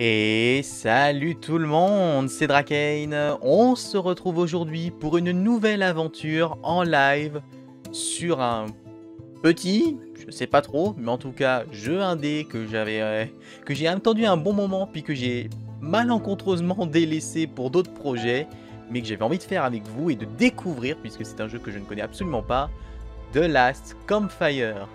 Et salut tout le monde, c'est Drakane. On se retrouve aujourd'hui pour une nouvelle aventure en live sur un petit, je sais pas trop, mais en tout cas jeu indé que j'ai attendu un bon moment puis que j'ai malencontreusement délaissé pour d'autres projets, mais que j'avais envie de faire avec vous et de découvrir puisque c'est un jeu que je ne connais absolument pas, de Last Campfire.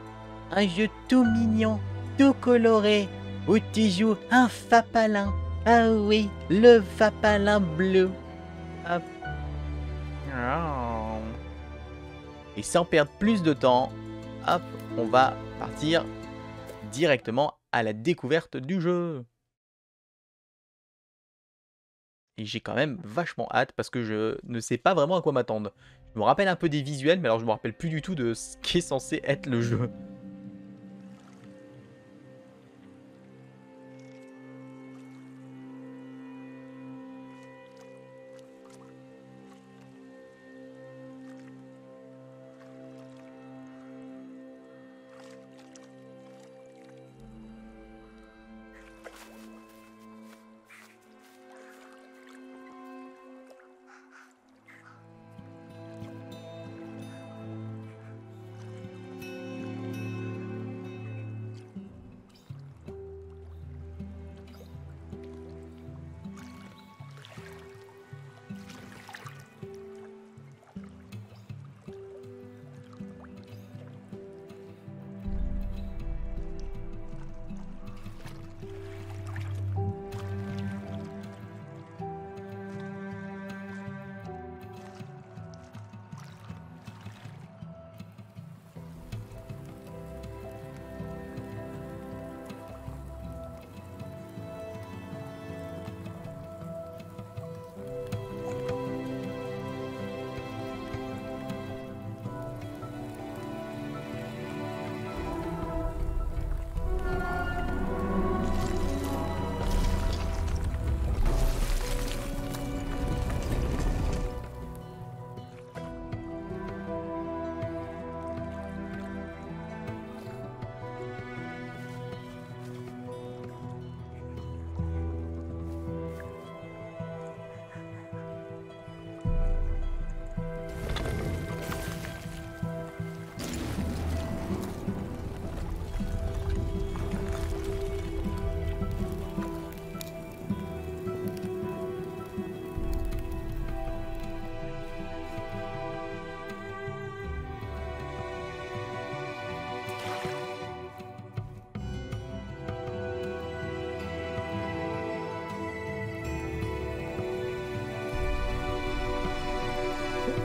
Un jeu tout mignon, tout coloré, où tu joues un fapalin. Ah oui, le fapalin bleu. Hop. Et sans perdre plus de temps, hop, on va partir directement à la découverte du jeu. Et j'ai quand même vachement hâte parce que je ne sais pas vraiment à quoi m'attendre. Je me rappelle un peu des visuels, mais alors je me rappelle plus du tout de ce qui est censé être le jeu.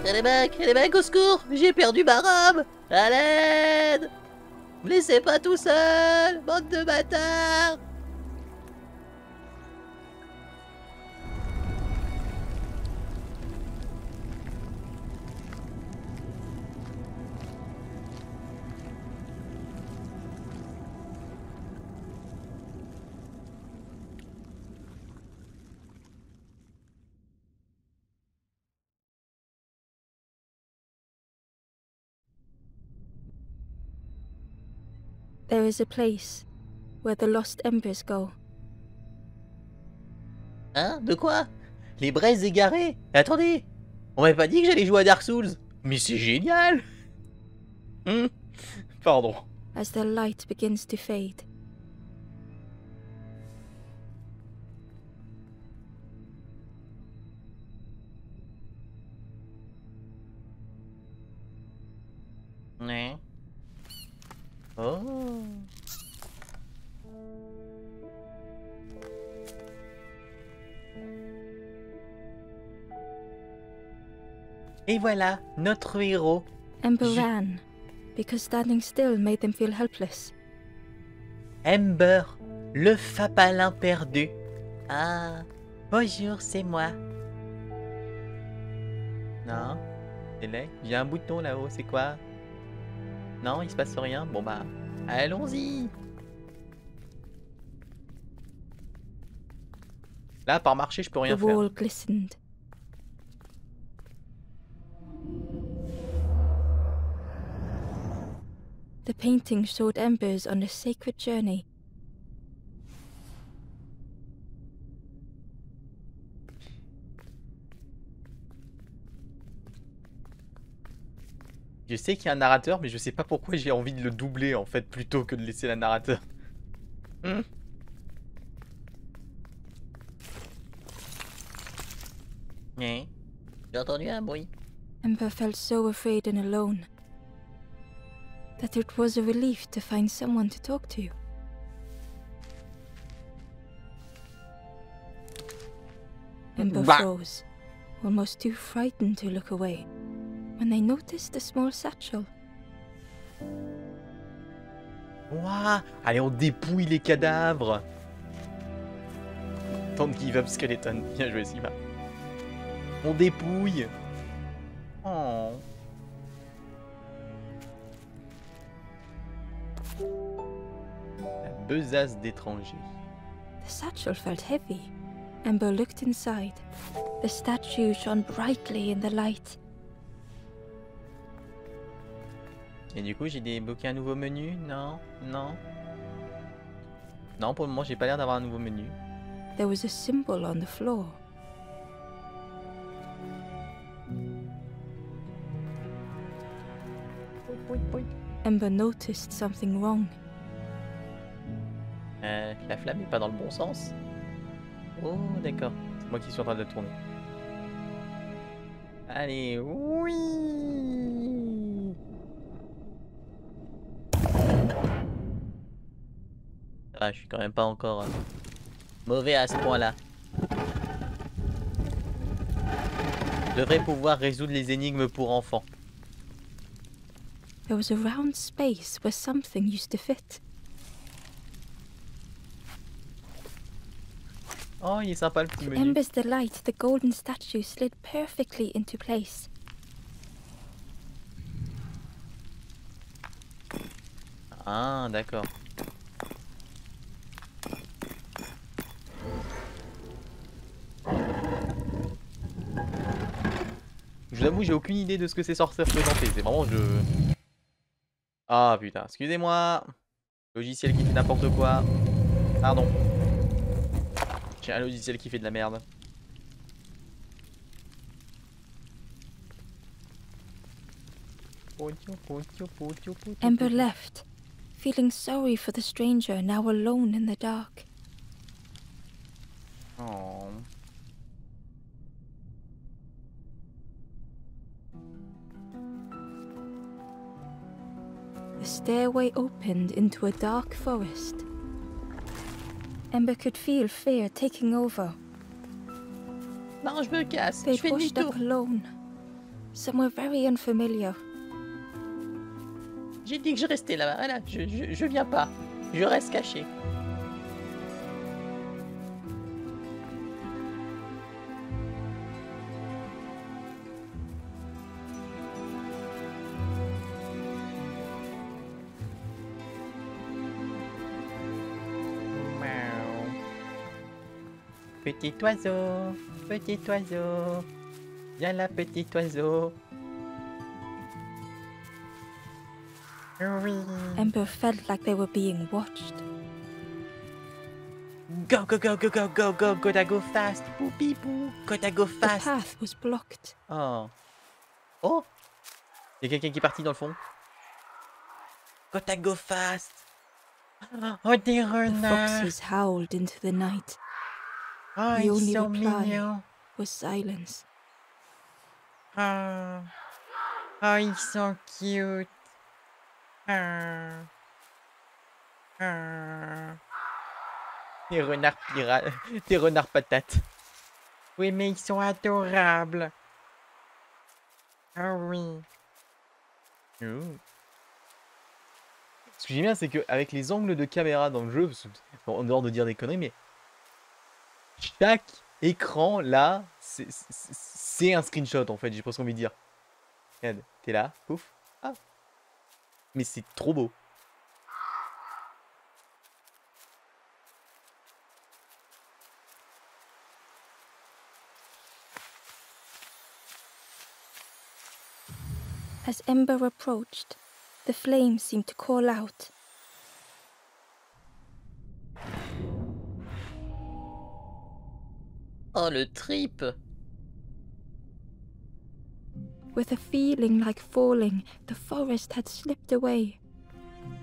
Les mecs, au secours! J'ai perdu ma robe! À l'aide! Me laissez pas tout seul! Bande de bâtards! There is a place where the lost embers go. Hein? De quoi? Les braises égarées? Attendez! On m'avait pas dit que j'allais jouer à Dark Souls! Mais c'est génial! Pardon. As their light begins to fade, Ouais. Oh! Et voilà, notre héros. Ember Je- ran because standing still made them feel helpless. Ember, le fapalin perdu. Ah! Bonjour, c'est moi! Non, c'est laid. Il y a un bouton là-haut, c'est quoi? Non, il se passe rien. Bon bah, allons-y. Là, par marcher, je peux rien The faire. wall glistened. The painting showed embers on a sacred journey. Je sais qu'il y a un narrateur, mais je sais pas pourquoi j'ai envie de le doubler en fait, plutôt que de laisser la narrateur. J'ai entendu un bruit. Ember felt so afraid and alone that it was a relief to find someone to talk to. Ember Bah. froze, almost too frightened to look away, when they noticed a small satchel. Ouah, allez, on dépouille les cadavres. Don't give up skeleton. Bien joué, Sima. On dépouille. Oh. La besace d'étranger. The satchel felt heavy. Ember looked inside. The statue shone brightly in the light. Et du coup, j'ai débloqué un nouveau menu? Non, non. Non, pour le moment, j'ai pas l'air d'avoir un nouveau menu. There was a symbol on the floor. Ember noticed something wrong. La flamme est pas dans le bon sens. Oh, d'accord. C'est moi qui suis en train de la tourner. Allez, oui. Ah, je suis quand même pas encore mauvais à ce point-là. Je devrais pouvoir résoudre les énigmes pour enfants. There was a round space where something used to fit. Oh, il est sympa le petit To menu. Ember's delight, the golden statue slid perfectly into place. Ah, d'accord. Je vous avoue, j'ai aucune idée de ce que c'est censé représenter. C'est vraiment Ah putain, excusez-moi. Logiciel qui fait n'importe quoi. Pardon. J'ai un logiciel qui fait de la merde. Ember left, feeling sorry for the stranger now alone in the dark. Oh. The stairway opened into a dark forest. Ember could feel fear taking over. Non, je me casse. They Je fais pushed demi-tour. up alone, somewhere very unfamiliar. J'ai dit que je restais là-bas. Voilà, je viens pas. Je reste caché. Petit oiseau, petit oiseau. Viens là, petit oiseau. Oui. Ember felt like they were being watched. Go, go, go, go, go, go, go, gotta go fast. Poupie pou, gotta go The fast. path was blocked. Oh. Oh. Il y a quelqu'un qui est parti dans le fond. Gotta go fast. Oh, des The renards. foxes howled into the night. Oh, The ils only sont reply mignons. was silence. Oh. Oh, ils sont cute. Oh. Oh. Des renards pirates. Des renards patates. Oui, mais ils sont adorables. Ah oui. Oh. Ce que j'aime bien, c'est qu'avec les angles de caméra dans le jeu, bon, en dehors de dire des conneries, mais chaque écran là, c'est un screenshot en fait, j'ai presque envie de dire. Regarde, t'es là, pouf. Ah. Mais c'est trop beau. As Ember approached, the flames seemed to call out. Oh, le trip. With a feeling like falling, the forest had slipped away.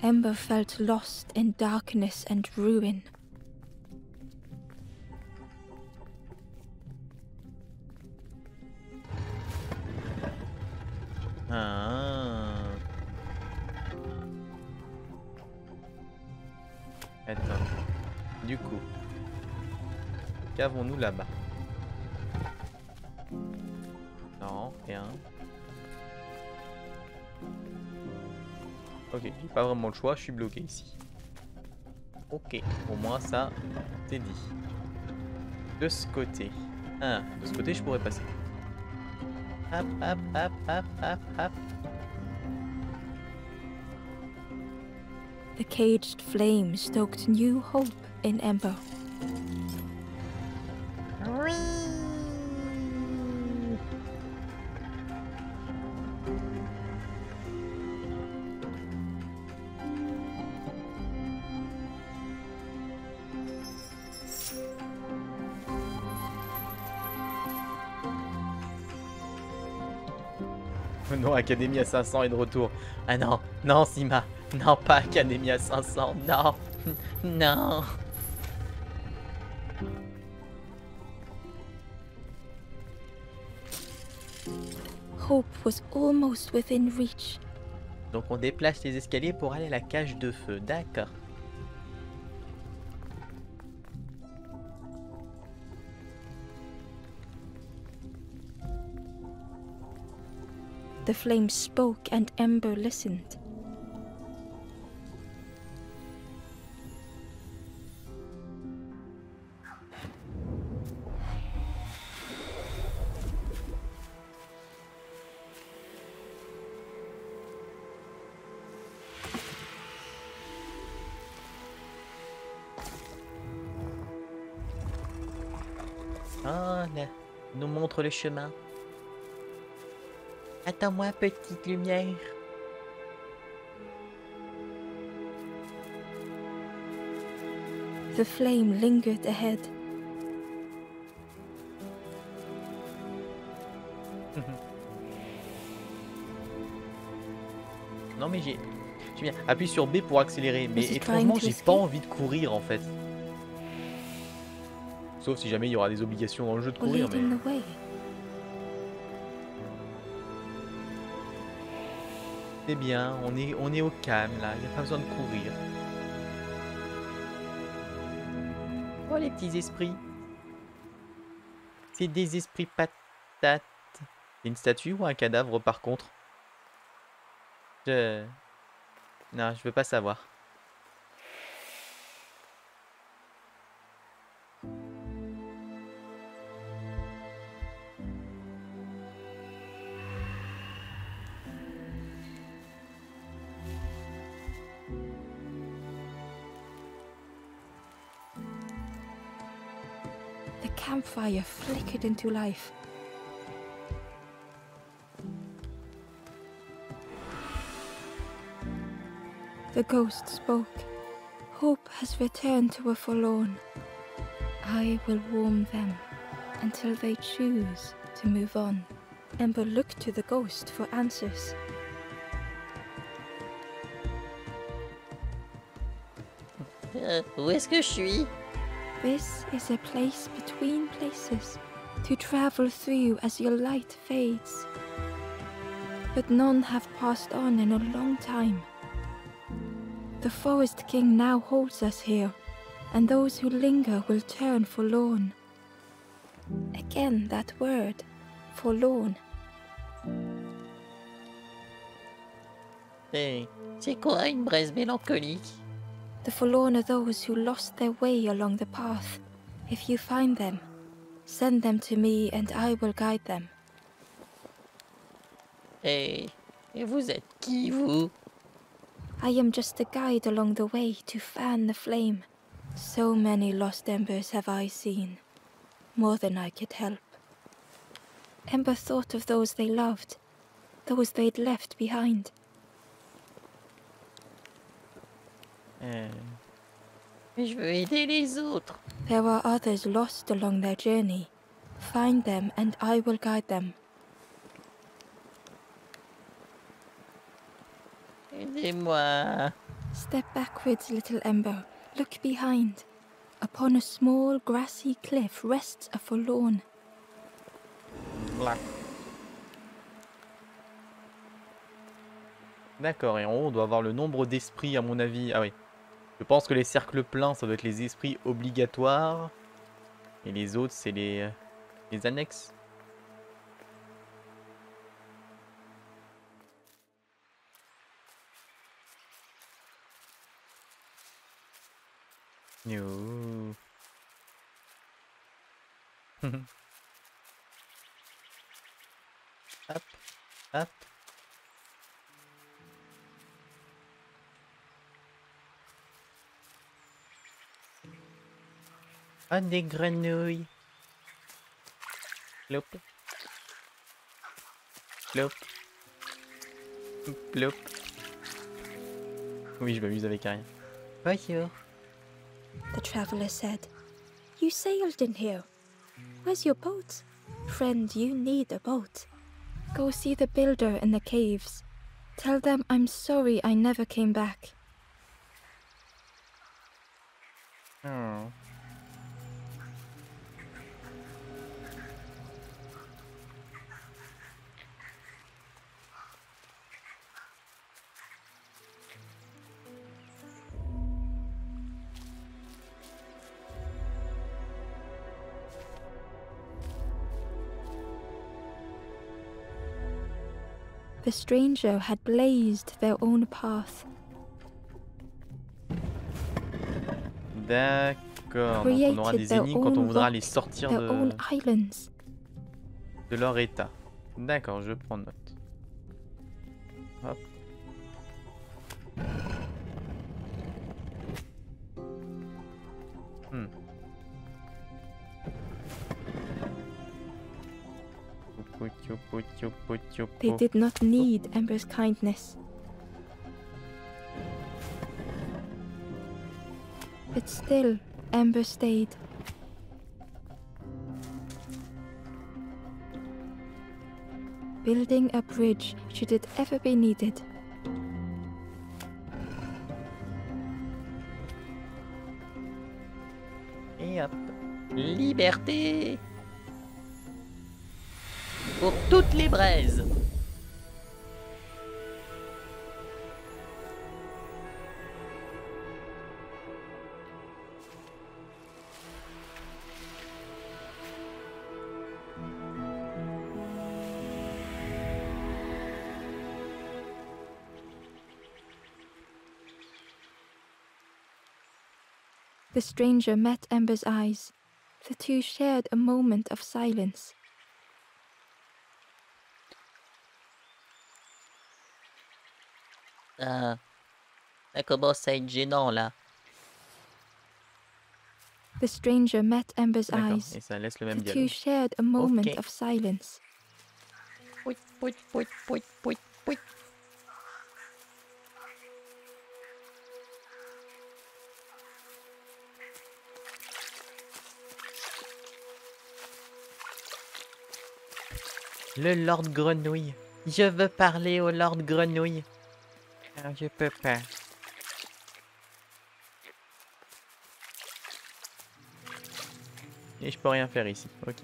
Ember felt lost in darkness and ruin. Ah. Attends. Du coup, qu'avons-nous là-bas? Non, rien. Ok, j'ai pas vraiment le choix, je suis bloqué ici. Ok, au moins ça, c'est dit. De ce côté. Ah, de ce côté, je pourrais passer. Hop, hop, hop, hop, hop, hop. The caged flame stoked new hope in Ember. Oui. Non, Académie à 500 est de retour. Ah non, non, Sima. Non, pas Académie à 500. Non, non. Hope was almost within reach. Donc on déplace les escaliers pour aller à la cage de feu. D'accord. The flame spoke and Ember listened. Ah, là, nous montre le chemin. Attends-moi, petite lumière. The flame lingered ahead. Non mais j'ai bien. Appuie sur B pour accélérer. Mais This is étrangement, trying to j'ai escape. pas envie de courir en fait. Sauf si jamais il y aura des obligations dans le jeu de Or courir. Mais... leading the way. c'est bien, on est au calme là, il n'y a pas besoin de courir. Oh les petits esprits. C'est des esprits patates. C'est une statue ou un cadavre par contre? Non, je veux pas savoir. The campfire flickered into life. The ghost spoke. Hope has returned to a forlorn. I will warm them until they choose to move on. Ember looked to the ghost for answers. Où est-ce que je suis? This is a place between places to travel through as your light fades. But none have passed on in a long time. The Forest King now holds us here, and those who linger will turn forlorn. Again that word, forlorn. C'est quoi une braise mélancolique? The forlorn are those who lost their way along the path. If you find them, send them to me and I will guide them. Et vous êtes qui, vous? I am just a guide along the way to fan the flame. So many lost embers have I seen, more than I could help. Ember thought of those they loved, those they'd left behind. Mais je veux aider les autres. There are others lost along their journey. Find them and I will guide them. Aidez-moi. Step backwards, little ember. Look behind. Upon a small grassy cliff rests a forlorn. Voilà. D'accord, et en haut, on doit avoir le nombre d'esprits, à mon avis. Ah oui. Je pense que les cercles pleins, ça doit être les esprits obligatoires. Et les autres, c'est les annexes. Yo. Hop, hop. Ah, des grenouilles. Plop. Plop. Plop. Oui, je m'amuse avec rien. Bonjour. The traveler said, "You sailed in here. Where's your boat? Friend, you need a boat. Go see the builder in the caves. Tell them I'm sorry I never came back." Oh. The stranger had blazed their own path, D'accord, donc on aura des énigmes quand on voudra les sortir their own islands. de leur état. D'accord, je prends note. Hop. Hmm. They did not need Ember's kindness. But still, Ember stayed. Building a bridge should it ever be needed. Et hop. Liberté. Pour toutes les braises. The stranger met Ember's eyes. The two shared a moment of silence. Ah, ça commence à être gênant là. The stranger met Ember's D'accord, eyes. et ça laisse le The même two dialogue. shared a moment Ok. of silence. Pouit, pouit, pouit, pouit, pouit, pouit. Le Lord Grenouille. Je veux parler au Lord Grenouille. Alors, je peux pas. Et je peux rien faire ici. Ok.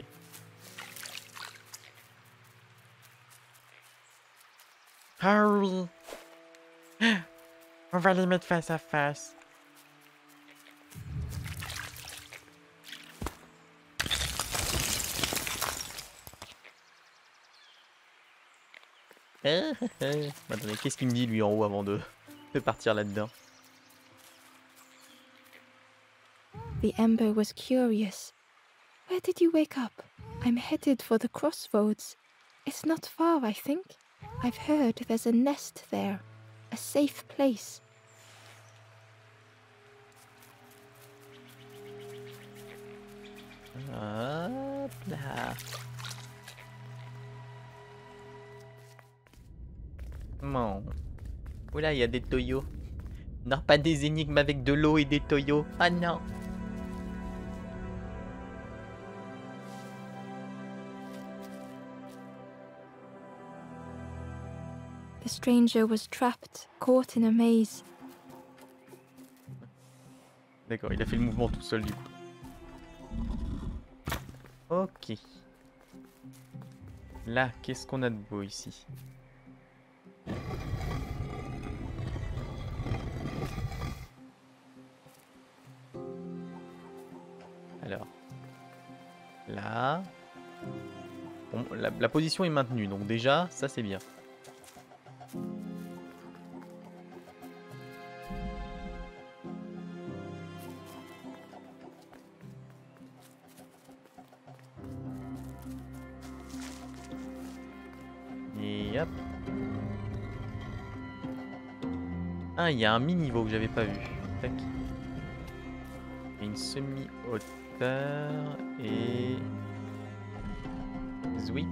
Harry. On va les mettre face à face. Attendez, qu'est-ce qu'il me dit lui en haut avant de partir là-dedans? The Ember was curious. Where did you wake up? I'm headed for the crossroads. It's not far, I think. I've heard there's a nest there. A safe place. Hop là. Bon. Oula, il y a des toyos. Non, pas des énigmes avec de l'eau et des toyos. Ah non. The stranger was trapped, caught in a maze. D'accord, il a fait le mouvement tout seul du coup. Ok. Là, qu'est-ce qu'on a de beau ici? Alors. Là. Bon, la position est maintenue, donc déjà, ça c'est bien. Et hop. Ah, il y a un mi-niveau que j'avais pas vu. Tac. Et une semi-hauteur et... Zoui.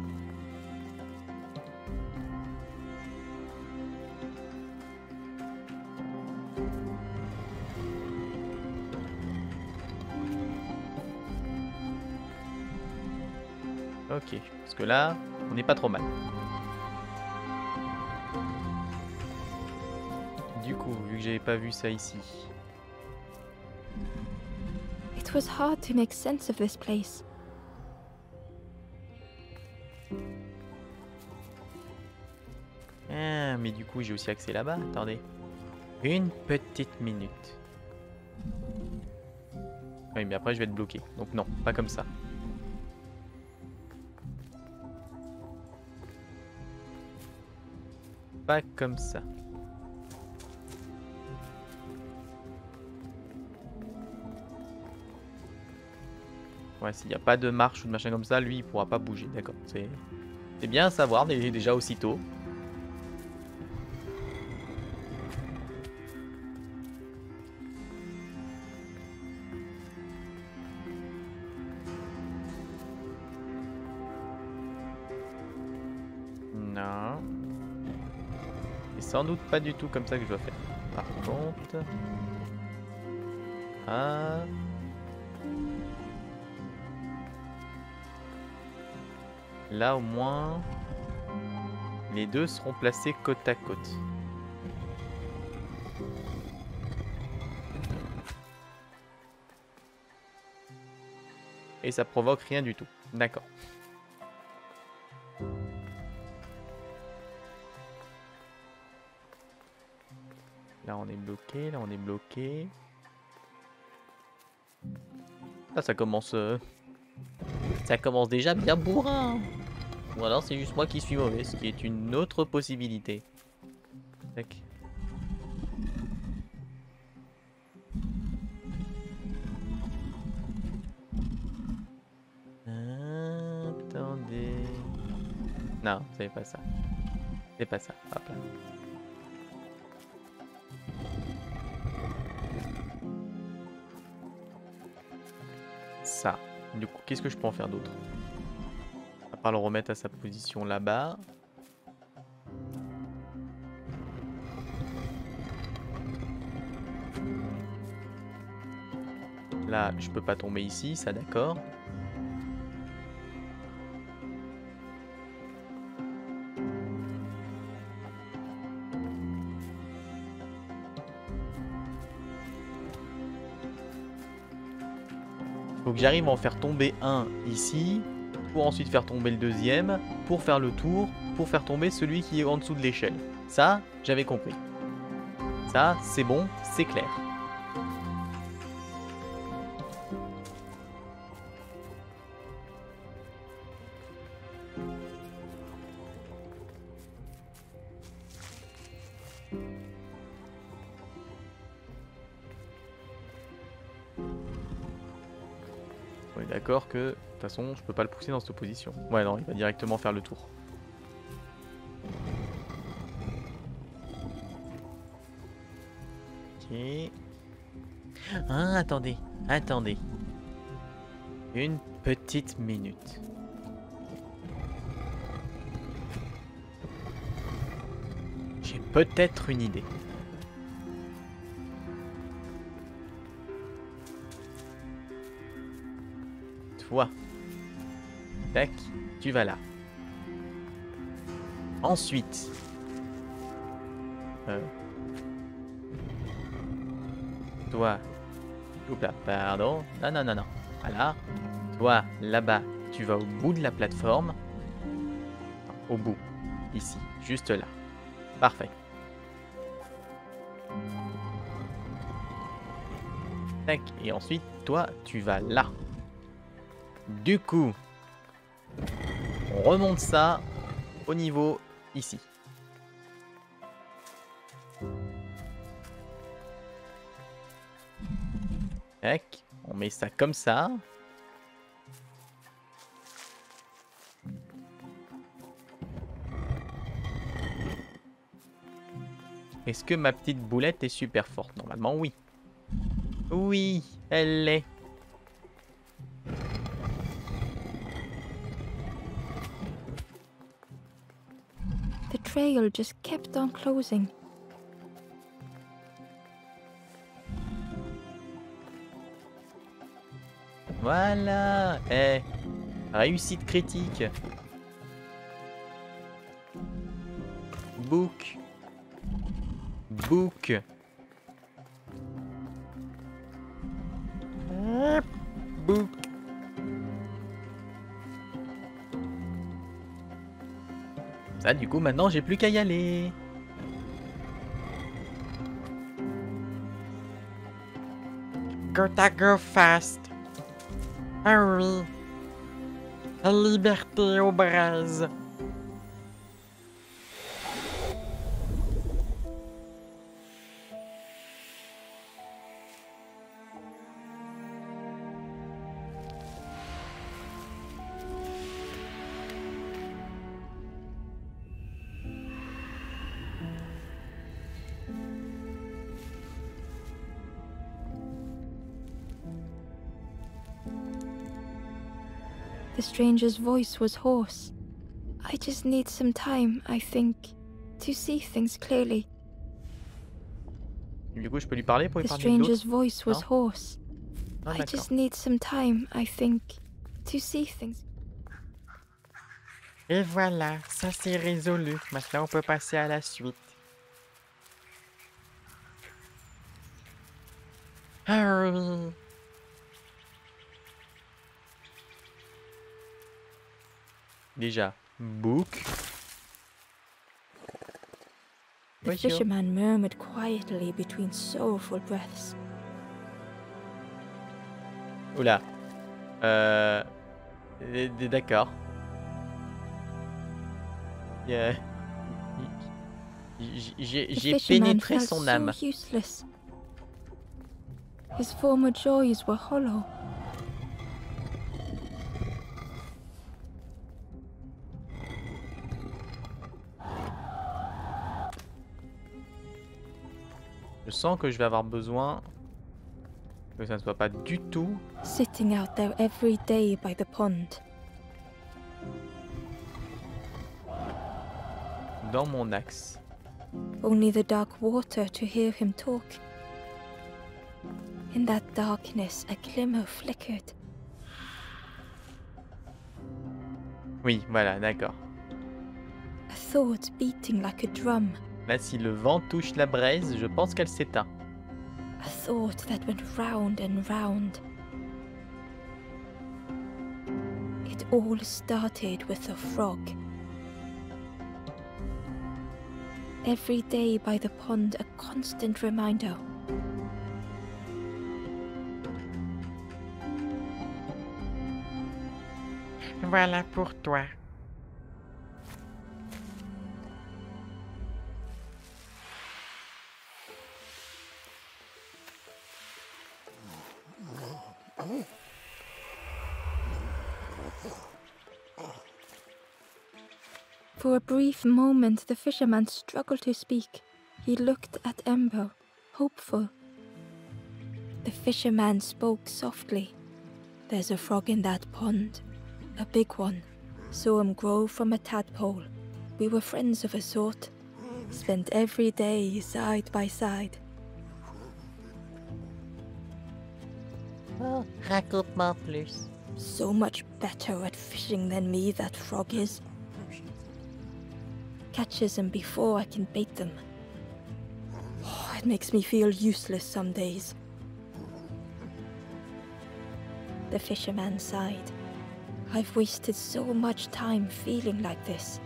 Ok, parce que là, on n'est pas trop mal. Du coup, vu que j'avais pas vu ça ici. It was hard to make sense of this place. Ah, mais du coup, j'ai aussi accès là-bas. Attendez. Une petite minute. Oui, mais après, je vais être bloqué. Donc non, pas comme ça. Pas comme ça. Ouais, s'il n'y a pas de marche ou de machin comme ça, lui, il pourra pas bouger. D'accord. C'est bien à savoir déjà aussitôt. Non. C'est sans doute pas du tout comme ça que je dois faire. Par contre... Ah... Là au moins, les deux seront placés côte à côte. Et ça provoque rien du tout. D'accord. Là on est bloqué, là on est bloqué. Là ça commence... Ça commence déjà bien bourrin. Ou alors c'est juste moi qui suis mauvais, ce qui est une autre possibilité. Tac. Attendez. Non, c'est pas ça. C'est pas ça. Hop là. Ça. Du coup, qu'est-ce que je peux en faire d'autre? À part le remettre à sa position là-bas. Là, je peux pas tomber ici, ça d'accord. Faut que j'arrive à en faire tomber un ici, pour ensuite faire tomber le deuxième, pour faire le tour, pour faire tomber celui qui est en dessous de l'échelle. Ça, j'avais compris. Ça, c'est bon, c'est clair. On est d'accord que, de toute façon, je peux pas le pousser dans cette position. Ouais, non, il va directement faire le tour. Ok. Ah, attendez, attendez. Une petite minute. J'ai peut-être une idée. Toi. Tac, tu vas là. Ensuite, Toi. Oups là, pardon. Non, non, non, non. Voilà. Toi, là-bas, tu vas au bout de la plateforme. Au bout. Ici. Juste là. Parfait. Tac. Et ensuite, toi, tu vas là. Du coup, on remonte ça au niveau ici. Tac. On met ça comme ça. Est-ce que ma petite boulette est super forte? Normalement, oui. Oui, elle l'est. The trail just kept on closing. Voilà. Eh, réussite critique. Book. Book. Book. Ça, du coup, maintenant, j'ai plus qu'à y aller. Gotta go fast. Ah oui. La liberté aux braises. The stranger's voice was hoarse. I just need some time, I think, to see things clearly. Du coup, je peux lui parler pour lui The parler de l'autre? stranger's voice was Non? hoarse. Ah, I d'accord. just need some time, I think, to see things. Et voilà, ça c'est résolu. Maintenant on peut passer à la suite. Ah oui. Déjà, book. The Bonjour. fisherman murmured quietly between sorrowful breaths. Oula. D'accord. Euh, J'ai The j'ai fisherman pénétré felt son âme. so useless. His former joys were hollow. Je sens que je vais avoir besoin que ça ne soit pas du tout. Sitting out there every day by the pond, Dans mon axe. only the dark water to hear him talk. In that darkness, a glimmer flickered. Oui, voilà, d'accord. A thought beating like a drum. Là, si le vent touche la braise, je pense qu'elle s'éteint. A thought that went round and round. It all started with a frog. Every day by the pond, a constant reminder. Voilà pour toi. For a brief moment, the fisherman struggled to speak. He looked at Ember, hopeful. The fisherman spoke softly. There's a frog in that pond. A big one. Saw him grow from a tadpole. We were friends of a sort. Spent every day side by side. Oh, raconte-moi plus. So much better at fishing than me, that frog is. Catches them before I can bait them. It makes me feel useless some days. The fisherman sighed. I've wasted so much time feeling like this.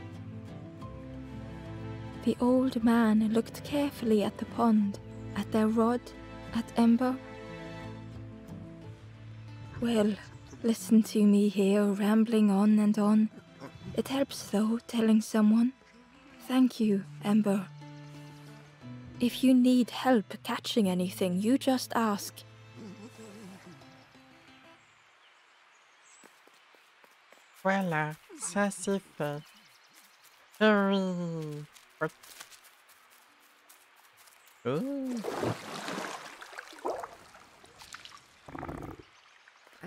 The old man looked carefully at the pond, at their rod, at Ember. Well, listen to me here rambling on and on. It helps though, telling someone. Thank you, Ember. If you need help catching anything, you just ask. Voilà, ça c'est fait. Oui. Oh.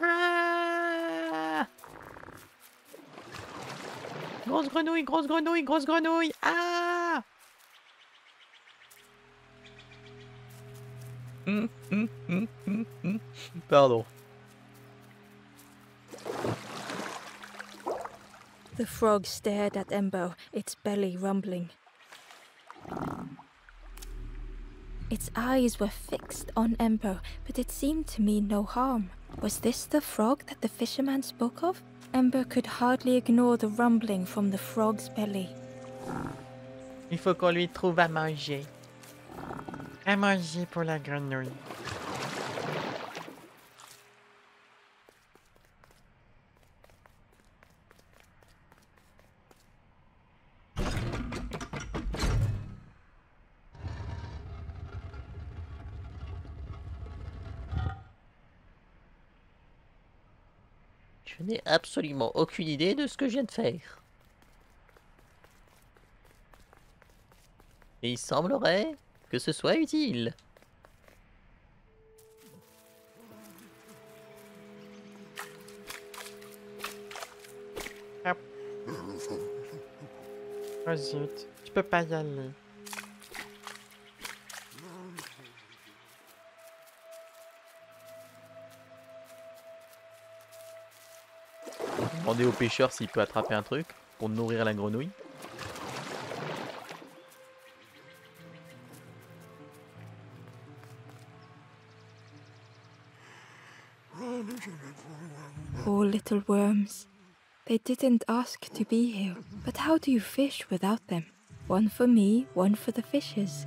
Ah! Grosse grenouille, grosse grenouille, grosse grenouille. Ah! Pardon. The frog stared at Ember, its belly rumbling. Its eyes were fixed on Ember, but it seemed to mean no harm. Was this the frog that the fisherman spoke of? Ember could hardly ignore the rumbling from the frog's belly. Il faut qu'on lui trouve à manger. À manger pour la grenouille. Je n'ai absolument aucune idée de ce que je viens de faire. Et il semblerait que ce soit utile. Hop. Oh zut, tu peux pas y aller. Demandez au pêcheur s'il peut attraper un truc pour nourrir la grenouille. Poor little worms. They didn't ask to be here, but how do you fish without them? One for me, one for the fishes.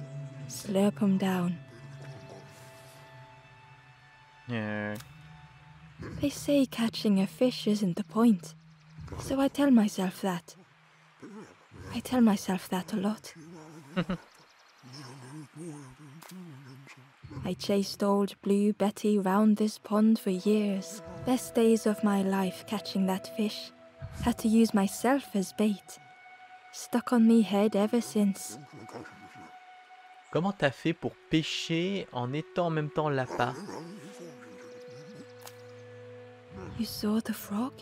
Slurp 'em down. They say catching a fish isn't the point, so I tell myself that. I tell myself that a lot. I chased old Blue Betty round this pond for years. Best days of my life catching that fish. Had to use myself as bait. Stuck on me head ever since. Comment t'as fait pour pêcher en étant en même temps l'appât? You saw the frog?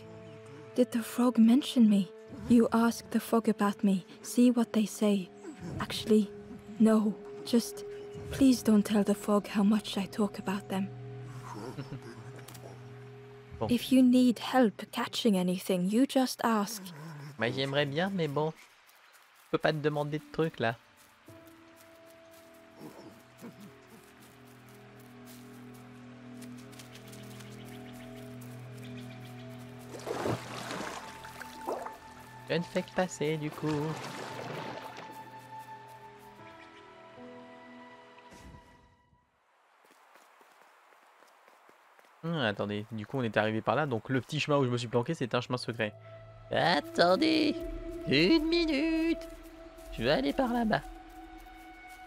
Did the frog mention me? You ask the frog about me, see what they say. Actually, no, just please don't tell the frog how much I talk about them. Bon. If you need help catching anything, you just ask. Bah, j'aimerais bien, mais bon, je peux pas te demander de trucs là. Je ne fais que passer du coup. Attendez, du coup on est arrivé par là, donc le petit chemin où je me suis planqué c'était un chemin secret. Attendez, une minute. Je vais aller par là-bas.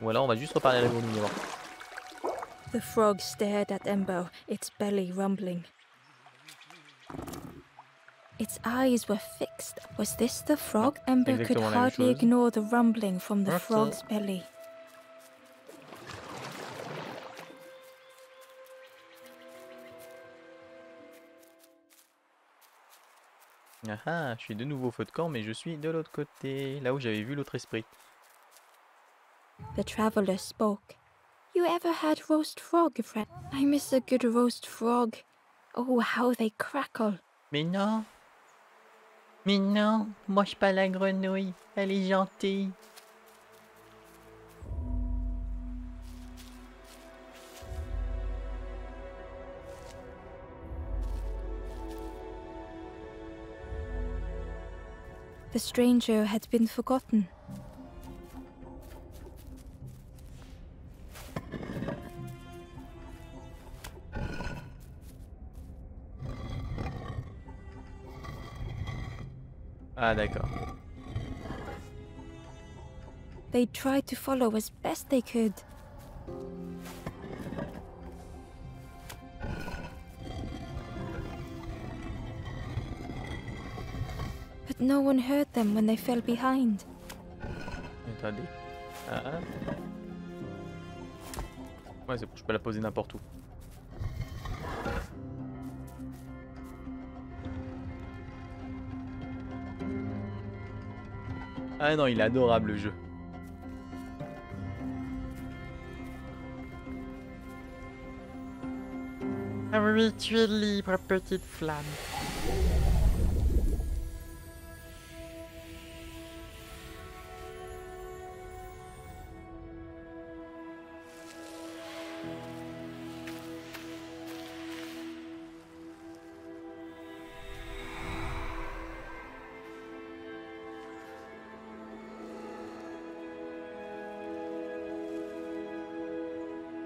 Ou alors on va juste reparler à la grenouille avant. The frog stared at Ember, its belly rumbling. Its eyes were fixed. Was this the frog? Ember could exactement la même hardly chose. ignore the rumbling from the Ok. frog's belly. Ah ah, je suis de nouveau au feu de camp, mais je suis de l'autre côté, là où j'avais vu l'autre esprit. The traveler spoke. You ever had roast frog, friend? I miss a good roast frog. Oh, how they crackle. Mais non, mange pas la grenouille, elle est gentille. The stranger had been forgotten. Ah d'accord. They tried to follow as best they could. But no one heard them when they fell behind. Attendez. Ah. Ouais, c'est bon, je peux la poser n'importe où. Ah non, il est adorable le jeu. Ah oui, tu es libre, petite flamme.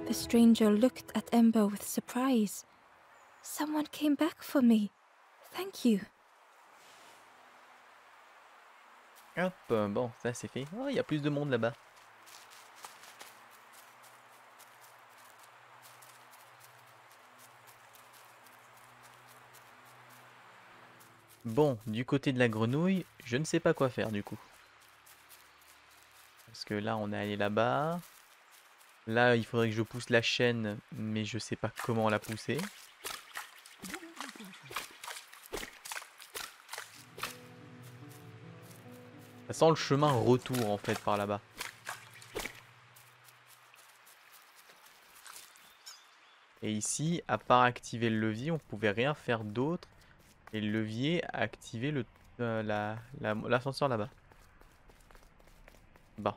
The stranger looked at Ember with surprise. Someone came back for me. Thank you. Hop, bon, ça c'est fait. Oh, il y a plus de monde là-bas. Bon, du côté de la grenouille, je ne sais pas quoi faire du coup. Parce que là, on est allé là-bas. Là, il faudrait que je pousse la chaîne, mais je sais pas comment la pousser. Ça sent le chemin retour en fait par là-bas. Et ici, à part activer le levier, on pouvait rien faire d'autre. Et le levier a activé l'ascenseur là-bas. Bon.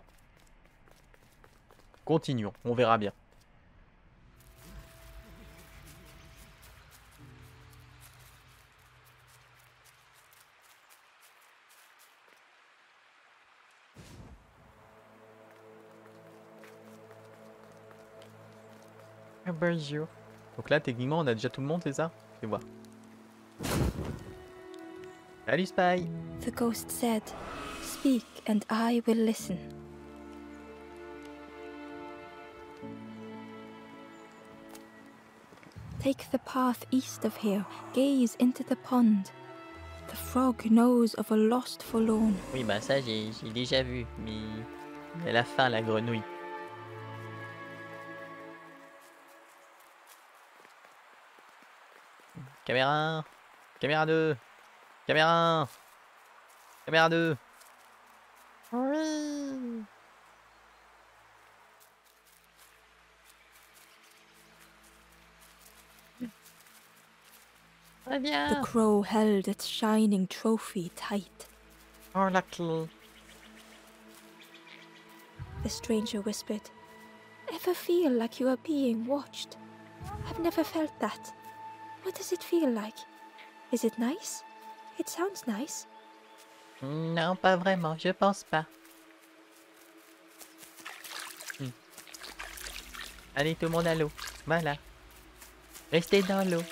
Continuons, on verra bien. Ah bonjour. Donc là, techniquement, on a déjà tout le monde, c'est ça? Fais voir. Salut Spy! The ghost said, "Speak and I will listen." Take the path east of here, gaze into the pond. The frog knows of a lost forlorn. Oui, bah ça, j'ai déjà vu, mais elle a faim, la grenouille. Caméra 1! Caméra 2! Caméra 1! Caméra 2! Oui. Très The bien. crow held its shining trophy tight. Oh, la clé. The stranger whispered, "Ever feel like you are being watched? I've never felt that. What does it feel like? Is it nice? It sounds nice." Non, pas vraiment, je pense pas. Allez, tout le monde à l'eau. Voilà. Restez dans l'eau.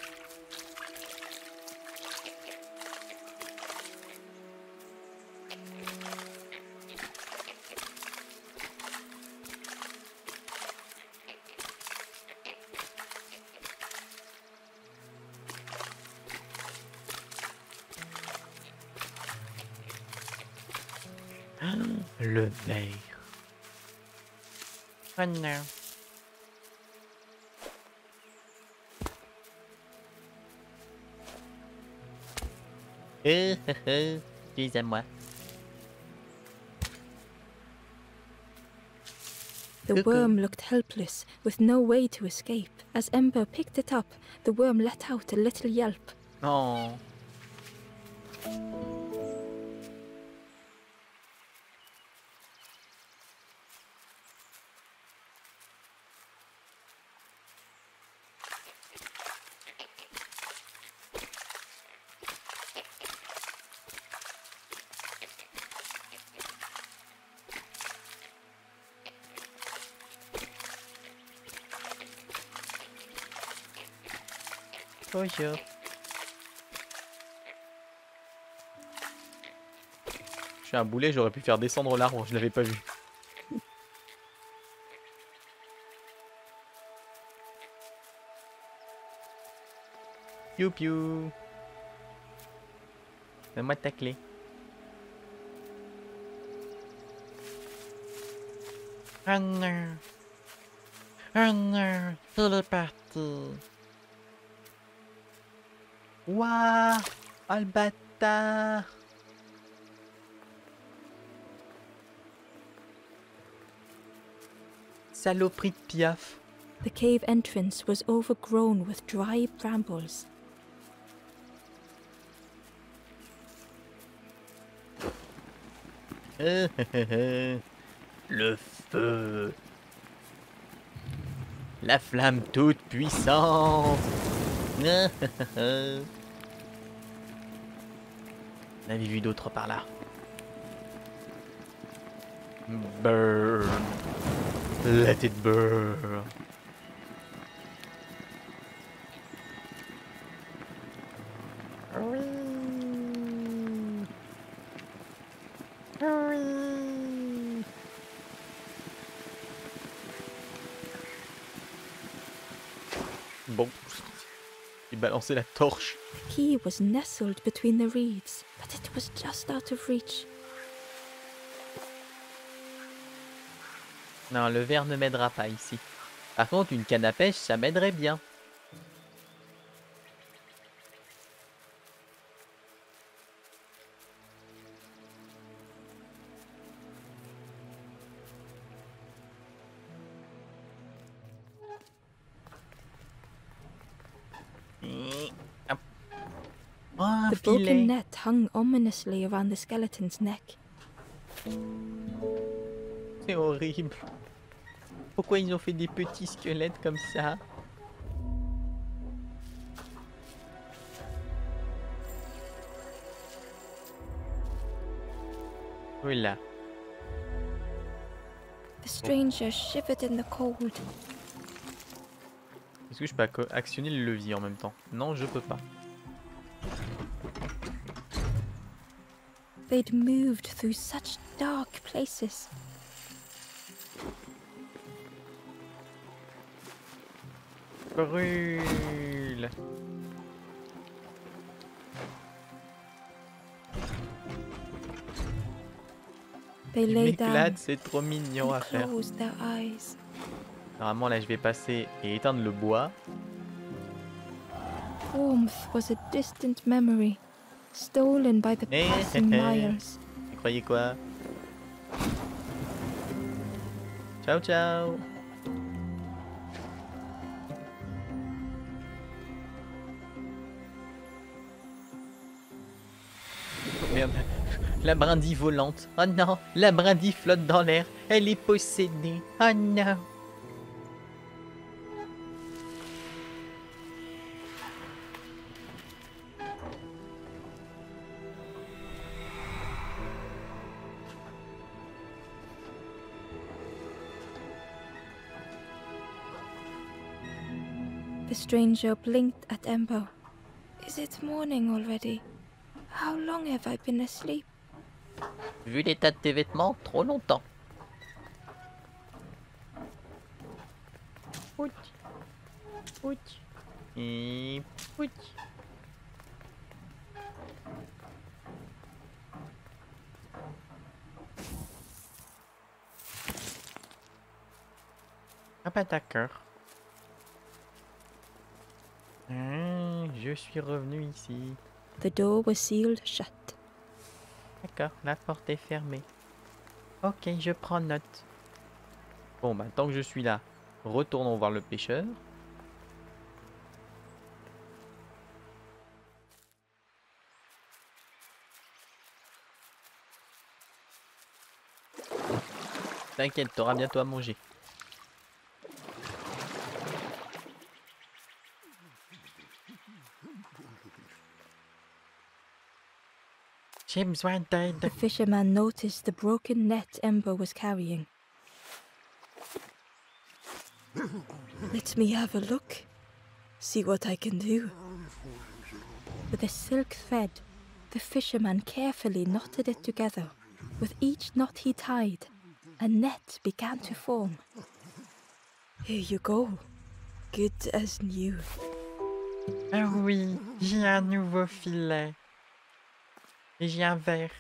Le verre. Oh non. Excusez-moi. The Cuckoo. worm looked helpless, with no way to escape. As Ember picked it up, the worm let out a little yelp. Oh. Bonjour. Je suis un boulet, j'aurais pu faire descendre l'arbre, je l'avais pas vu. Piou piou. Donne-moi ta clé. Oh non. Oh non, il est parti. Ouah, oh le bâtard. Saloperie de piaf. The cave entrance was overgrown with dry brambles. Le feu. La flamme toute puissante. On avait vu d'autres par là. Burn. Let it burn. Oui. Oui. Bon. J'ai balancé la torche. The key was nestled between the reeds, but it was just out of reach. Non, le verre ne m'aidera pas ici. Par contre, une canne à pêche, ça m'aiderait bien. Hop. Oh, un The filet. broken net hung ominously around the skeleton's neck. C'est horrible. Pourquoi ils ont fait des petits squelettes comme ça? Voilà. The stranger shivered in the cold. Est-ce que je peux actionner le levier en même temps? Non, je peux pas. They'd moved through such dark places. Brûle. They Il lay down m'éclate, c'est trop mignon à and faire. closed their eyes. Normalement là je vais passer et éteindre le bois. Warmth was a distant memory, stolen by the Eh, passing eh, eh. Myers. Vous croyez quoi? Ciao ciao. Merde. La brindille volante. Oh non, la brindille flotte dans l'air. Elle est possédée. Oh non. The stranger blinked at Ember. Is it morning already? How long have I been asleep? Vu l'état de tes vêtements, trop longtemps. Pouch. Pouch. Et pouch. Ah bah d'accord. Je suis revenu ici. The door was sealed shut. D'accord, la porte est fermée. Ok, je prends note. Bon bah tant que je suis là, retournons voir le pêcheur. T'inquiète, t'auras bientôt à manger. J'ai besoin d'aide. The fisherman noticed the broken net Ember was carrying. Let me have a look. See what I can do. With a silk thread, the fisherman carefully knotted it together. With each knot he tied, a net began to form. Here you go, good as new. Ah oui, j'ai un nouveau filet. Et j'ai un verre.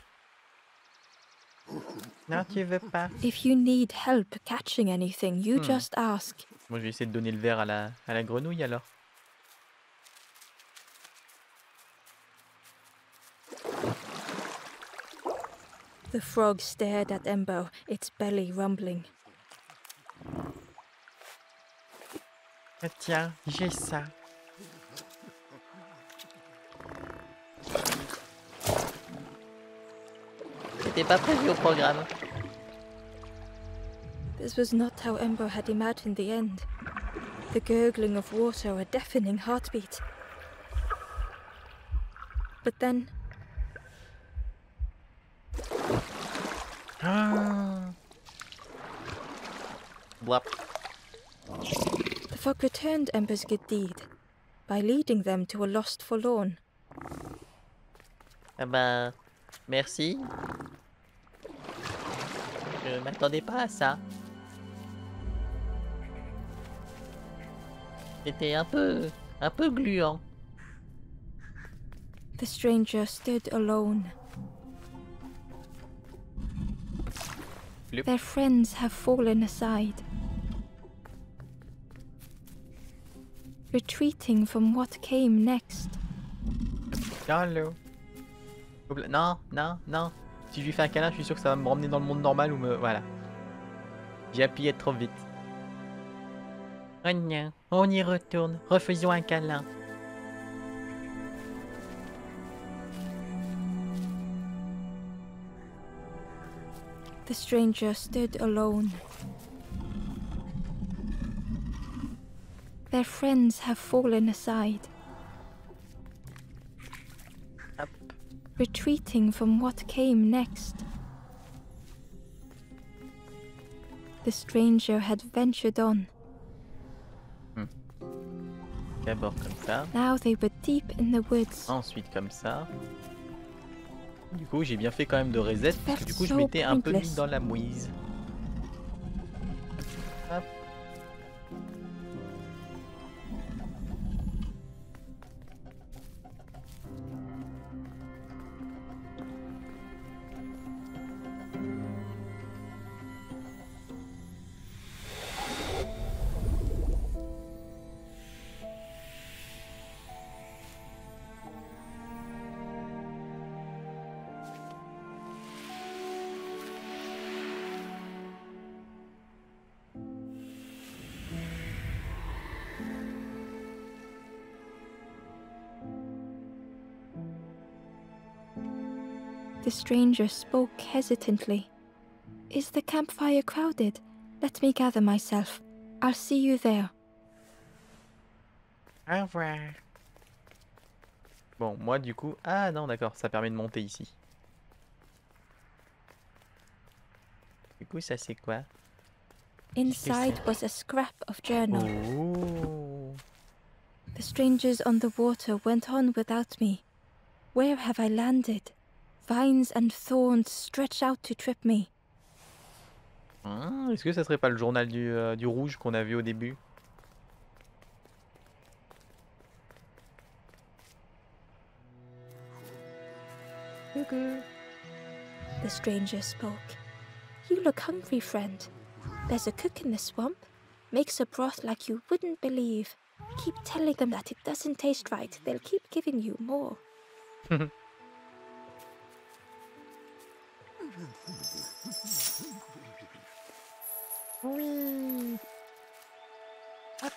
Non, tu veux pas? If you need help catching anything, you just ask. Moi, je vais essayer de donner le verre à la grenouille alors. The frog stared at Embo, its belly rumbling. Ah, tiens, j'ai ça. C'était pas prévu au programme. This was not how Embo had imagined the end. The gurgling of water, a deafening heartbeat. But then, Ah, Blap. the frog returned Embo's good deed by leading them to a lost forlorn. Ah bah, merci. Je m'attendais pas à ça. C'était un peu gluant. The stranger stood alone. Flip. Their friends have fallen aside, retreating from what came next. Dans l'eau. Non, non, non. Si je lui fais un câlin, je suis sûr que ça va me ramener dans le monde normal ou me... Voilà. J'ai appuyé trop vite. oh non, on y retourne. Refaisons un câlin. The stranger stood alone. Their friends have fallen aside, Hop. retreating from what came next. The stranger had ventured on. D'abord comme ça. Now they were deep in the woods. Ensuite comme ça. Du coup, j'ai bien fait quand même de reset, parce que du coup, je m'étais un peu mis dans la mouise. Hop. The stranger spoke hesitantly. Is the campfire crowded? Let me gather myself. I'll see you there. Au revoir. Bon, moi du coup... Ah non, d'accord, ça permet de monter ici. Du coup, ça c'est quoi? Inside was a scrap of journal. Oh. The strangers on the water went on without me. Where have I landed? Vines and thorns stretch out to trip me. Ah, est-ce que ça serait pas le journal du rouge qu'on a vu au début? The stranger spoke. You look hungry, friend. There's a cook in the swamp. Makes a broth like you wouldn't believe. Keep telling them that it doesn't taste right. They'll keep giving you more. Oui. Hop,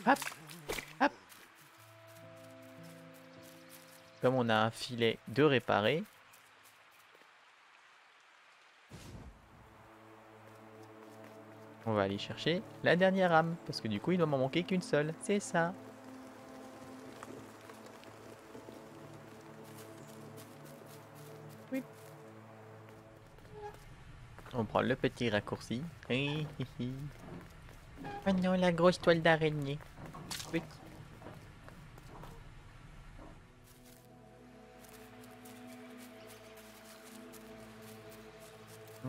hop, hop. Comme on a un filet de réparer. On va aller chercher la dernière âme, parce que du coup il doit m'en manquer qu'une seule, c'est ça. Oui. On prend le petit raccourci. Oh non, la grosse toile d'araignée. Oui.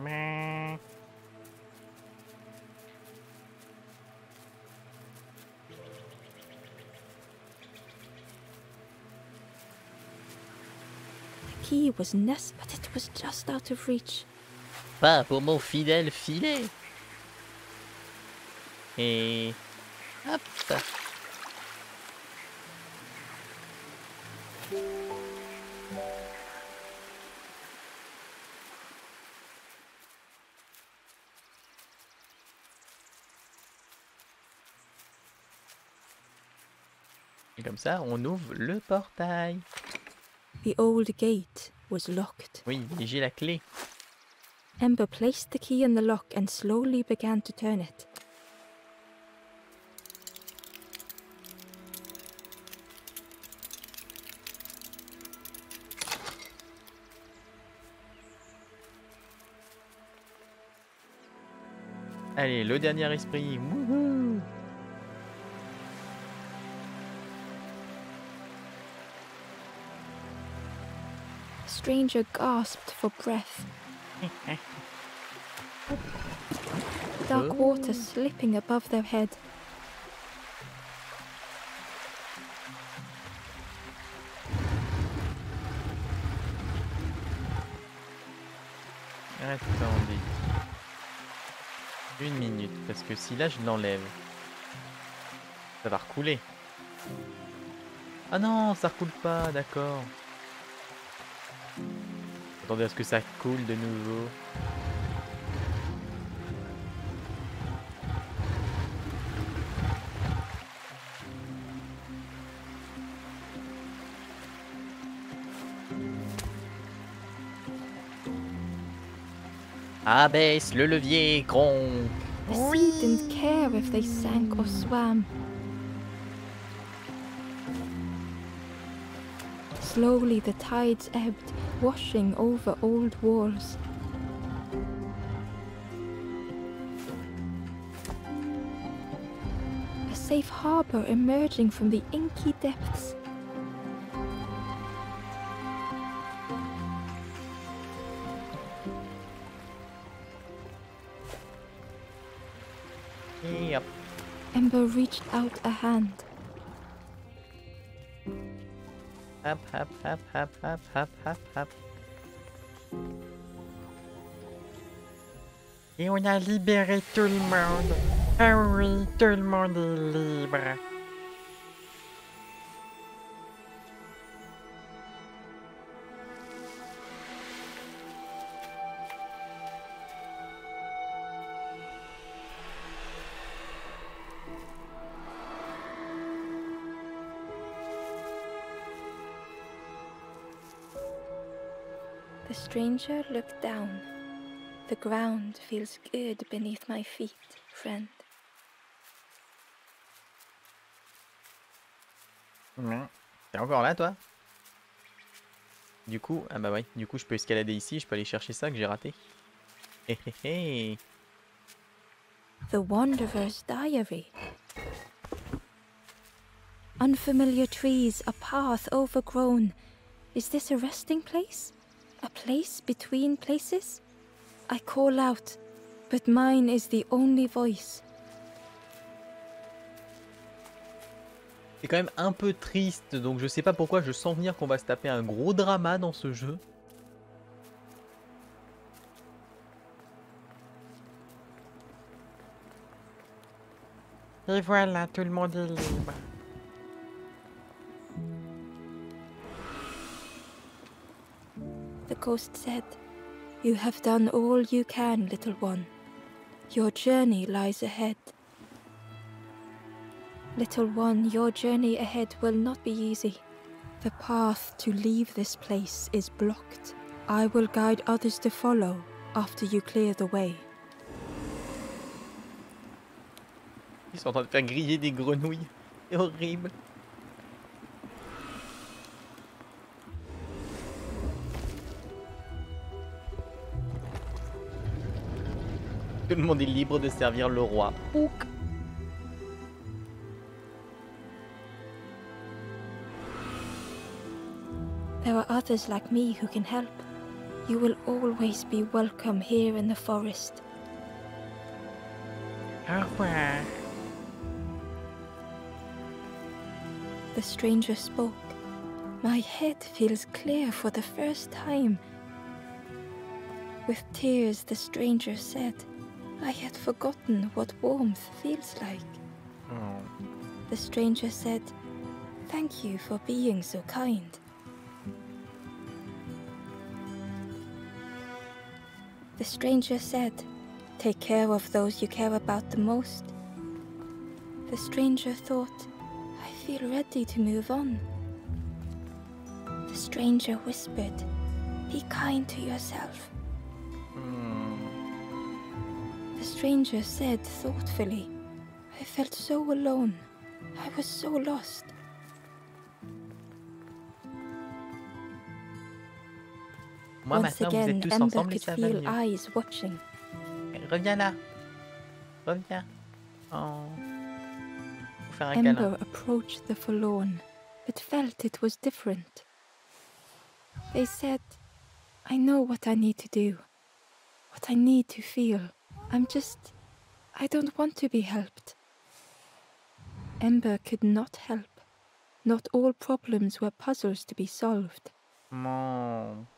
Mais... The key was but it was just out of reach. Pas pour mon fidèle filet. Et... hop. Et comme ça, on ouvre le portail. The old gate was locked. Oui, et j'ai la clé. Ember placed the key in the lock and slowly began to turn it. Allez, le dernier esprit. Wouhou! The stranger gasped for breath. Dark water slipping above their head. Attendez. Une minute, parce que si là je l'enlève, ça va recouler. Ah non, ça recoule pas, d'accord. Attendez à ce que ça coule de nouveau. Abaisse le levier, gronk. The sea didn't care if they sank or swam. Slowly the tides ebbed, washing over old walls. A safe harbor emerging from the inky depths. Et hop. Ember reached out a hand. Hop, hop, hop, hop, hop, hop, hop, hop. Et on a libéré tout le monde. Ah oui, tout le monde est libre. The stranger looked down. The ground feels good beneath my feet, friend. T'es encore là, toi? Du coup, ah bah ouais, du coup je peux escalader ici, je peux aller chercher ça que j'ai raté. Hé hé hé. The Wanderer's Diary. Unfamiliar trees, a path overgrown. Is this a resting place? A place between places? I call out, but mine is the only voice. C'est quand même un peu triste, donc je sais pas pourquoi je sens venir qu'on va se taper un gros drama dans ce jeu. Et voilà, tout le monde est libre. The ghost said, "You have done all you can, little one. Your journey lies ahead. Little one, your journey ahead will not be easy. The path to leave this place is blocked. I will guide others to follow after you clear the way." Ils sont en train de faire griller des grenouilles. C'est horrible. Tout le monde est libre de servir le roi. Ouk. There are others like me who can help. You will always be welcome here in the forest. Au revoir. The stranger spoke. My head feels clear for the first time. With tears, the stranger said, I had forgotten what warmth feels like. Oh. The stranger said, thank you for being so kind. The stranger said, take care of those you care about the most. The stranger thought, I feel ready to move on. The stranger whispered, be kind to yourself. The stranger said thoughtfully, I felt so alone. I was so lost. Moi Once maintenant vous again, êtes tous Ember ensemble et could ça va feel mieux. eyes watching. Reviens là. Reviens. Oh. Faut faire un Ember câlin. approached the forlorn, but felt it was different. They said, I know what I need to do, what I need to feel. I don't want to be helped. Ember could not help. Not all problems were puzzles to be solved. Mon.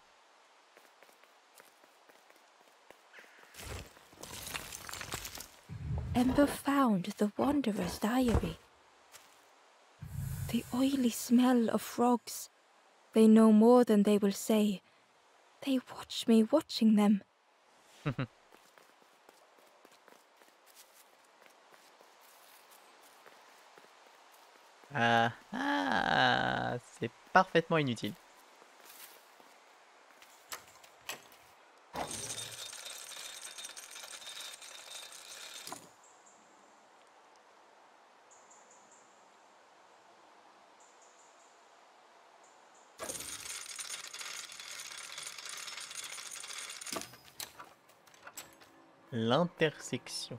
Ember found the wanderer's diary. The oily smell of frogs. They know more than they will say. They watch me watching them. C'est parfaitement inutile. L'intersection.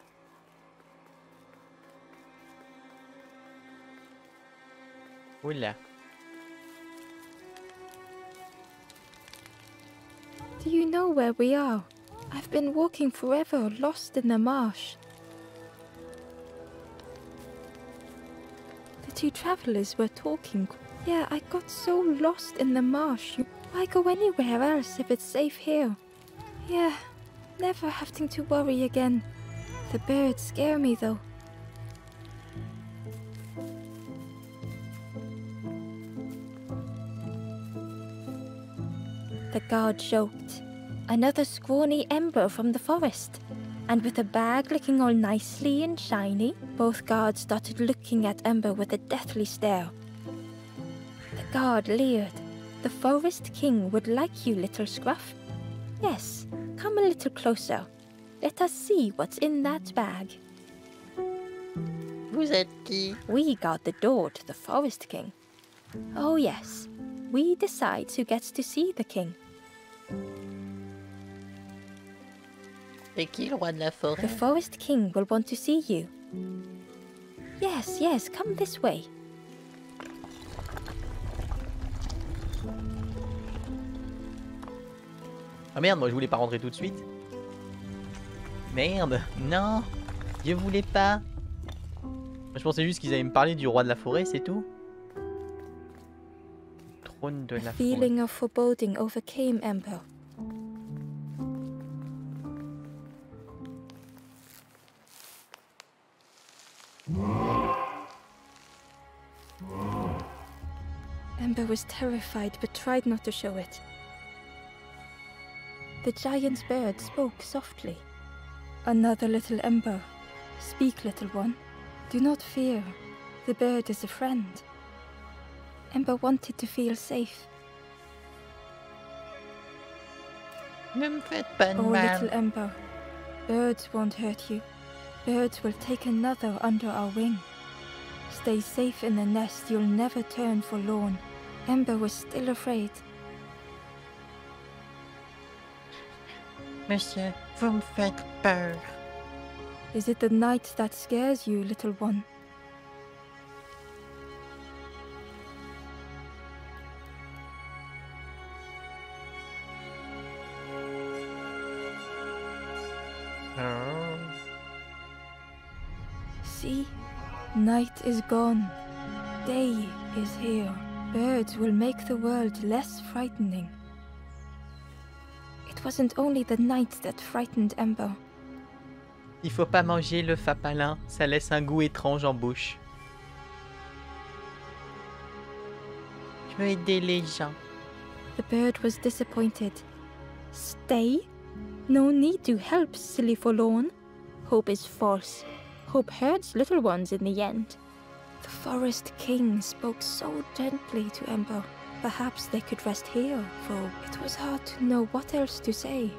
Oula. Do you know where we are? I've been walking forever, lost in the marsh. The two travelers were talking. Yeah, I got so lost in the marsh. Why go anywhere else if it's safe here? Yeah, never having to worry again. The birds scare me though. The guard joked. Another scrawny Ember from the forest. And with a bag looking all nicely and shiny, both guards started looking at Ember with a deathly stare. The guard leered. The forest king would like you, little scruff. Yes, come a little closer. Let us see what's in that bag. Vous êtes qui? We guard the door to the forest king. Oh yes, we decide who gets to see the king. C'est qui le roi de la The forêt? forest king will want to see you. Yes, yes, come this way. Ah merde, moi je voulais pas rentrer tout de suite. Merde, non, je voulais pas. Moi, je pensais juste qu'ils allaient me parler du roi de la forêt, c'est tout. Trône de A la forêt. feeling of foreboding overcame Ember. Ember was terrified but tried not to show it. The giant bird spoke softly. Another little Ember. Speak, little one. Do not fear. The bird is a friend. Ember wanted to feel safe. Ne me faites pas de Oh, mal. little Ember. Birds won't hurt you. Birds will take another under our wing. Stay safe in the nest, you'll never turn forlorn. Ember was still afraid. Monsieur, vous me faites peur. Is it the night that scares you, little one? Night is gone. Day is here. Birds will make the world less frightening. It wasn't only the night that frightened Ember. Il faut pas manger le fapalin, ça laisse un goût étrange en bouche. Je veux aider les gens. The bird was disappointed. Stay? No need to help, silly forlorn. Hope is false. Hope hurts little ones in the end. The forest king spoke so gently to Ember. Perhaps they could rest here, for it was hard to know what else to say.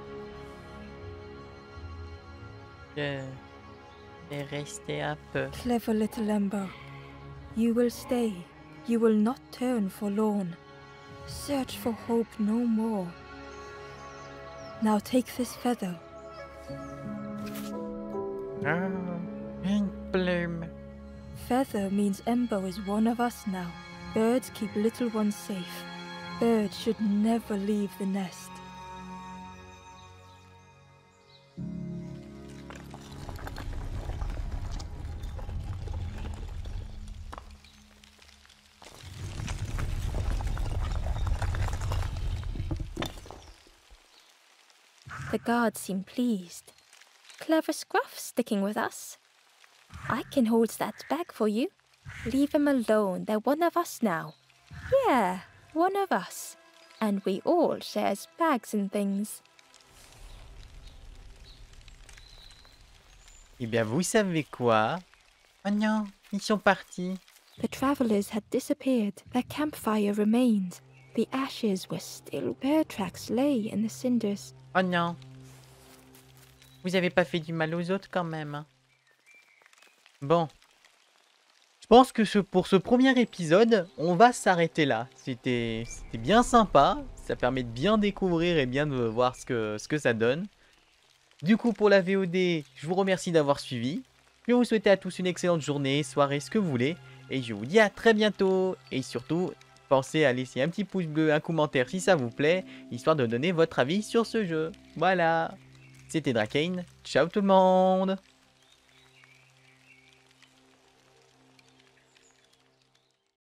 Je vais rester un peu. Clever little Ember. You will stay. You will not turn forlorn. Search for hope no more. Now take this feather. Ah, une plume. Feather means Ember is one of us now. Birds keep little ones safe. Birds should never leave the nest. The guards seem pleased. Clever Scruff sticking with us. I can hold that bag for you. Leave them alone, they're one of us now. Yeah, one of us. And we all shares bags and things. Eh bien, vous savez quoi? Oh non, ils sont partis. The travelers had disappeared. Their campfire remained. The ashes were still. Bear tracks lay in the cinders. Oh non. Vous avez pas fait du mal aux autres quand même. Hein. Bon. Je pense que pour ce premier épisode, on va s'arrêter là. C'était bien sympa. Ça permet de bien découvrir et bien de voir ce que ça donne. Du coup, pour la VOD, je vous remercie d'avoir suivi. Je vais vous souhaiter à tous une excellente journée, soirée, ce que vous voulez. Et je vous dis à très bientôt. Et surtout, pensez à laisser un petit pouce bleu, un commentaire si ça vous plaît, histoire de donner votre avis sur ce jeu. Voilà. C'était Drakane. Ciao tout le monde.